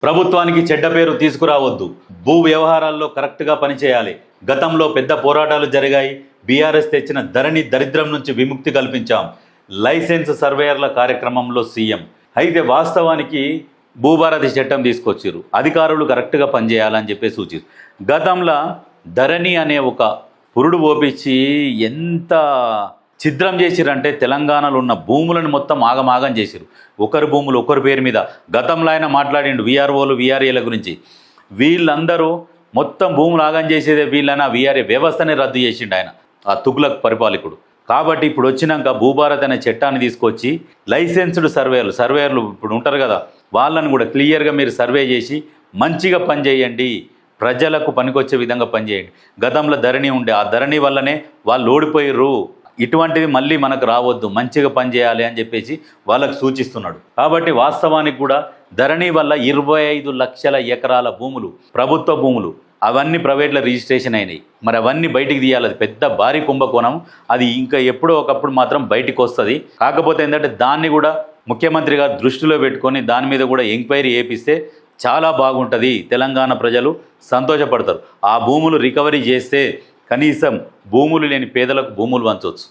ప్రభుత్వానికి చెడ్డ పేరు తీసుకురావద్దు. భూ వ్యవహారాల్లో కరెక్ట్గా పనిచేయాలి. గతంలో పెద్ద పోరాటాలు జరిగాయి. బీఆర్ఎస్ తెచ్చిన ధరణి దరిద్రం నుంచి విముక్తి కల్పించాం. లైసెన్స్ సర్వేయర్ల కార్యక్రమంలో సీఎం. అయితే వాస్తవానికి భూభారతి చట్టం తీసుకొచ్చారు. అధికారులు కరెక్ట్గా పనిచేయాలని చెప్పి సూచిస్తారు. గతంలో ధరణి అనే ఒక పురుడు ఓపించి ఎంత ఛిద్రం చేసిరంటే తెలంగాణలో ఉన్న భూములను మొత్తం ఆగమాగం చేసిరు. ఒకరి భూములు ఒకరి పేరు మీద. గతంలో ఆయన మాట్లాడిండు వీఆర్ఓలు వీఆర్ఏల గురించి. వీళ్ళందరూ మొత్తం భూములు ఆగం చేసేదే వీళ్ళని వీఆర్ఏ వ్యవస్థనే రద్దు చేసిండు ఆయన, ఆ తుగ్లక్ పరిపాలకుడు. కాబట్టి ఇప్పుడు వచ్చినాక భూభారత్ అనే చట్టాన్ని తీసుకొచ్చి లైసెన్స్డ్ సర్వేయర్లు ఇప్పుడు ఉంటారు కదా, వాళ్ళని కూడా క్లియర్గా మీరు సర్వే చేసి మంచిగా పనిచేయండి, ప్రజలకు పనికొచ్చే విధంగా పనిచేయండి. గతంలో ధరణి ఉండే, ఆ ధరణి వల్లనే వాళ్ళు ఓడిపోయారు. ఇటువంటివి మళ్ళీ మనకు రావద్దు, మంచిగా పనిచేయాలి అని చెప్పేసి వాళ్ళకు సూచిస్తున్నాడు. కాబట్టి వాస్తవానికి కూడా ధరణి వల్ల 25 లక్షల ఎకరాల భూములు, ప్రభుత్వ భూములు, అవన్నీ ప్రైవేట్లో రిజిస్ట్రేషన్ అయినాయి. మరి అవన్నీ బయటికి తీయాలి. అది పెద్ద భారీ కుంభకోణం. అది ఇంకా ఎప్పుడో ఒకప్పుడు మాత్రం బయటికి వస్తుంది. కాకపోతే ఏంటంటే దాన్ని కూడా ముఖ్యమంత్రి గారు దృష్టిలో పెట్టుకొని దాని మీద కూడా ఎంక్వైరీ చేపిస్తే చాలా బాగుంటుంది. తెలంగాణ ప్రజలు సంతోషపడతారు. ఆ భూములు రికవరీ చేస్తే కనీసం భూములు లేని పేదలకు భూములు పంచవచ్చు.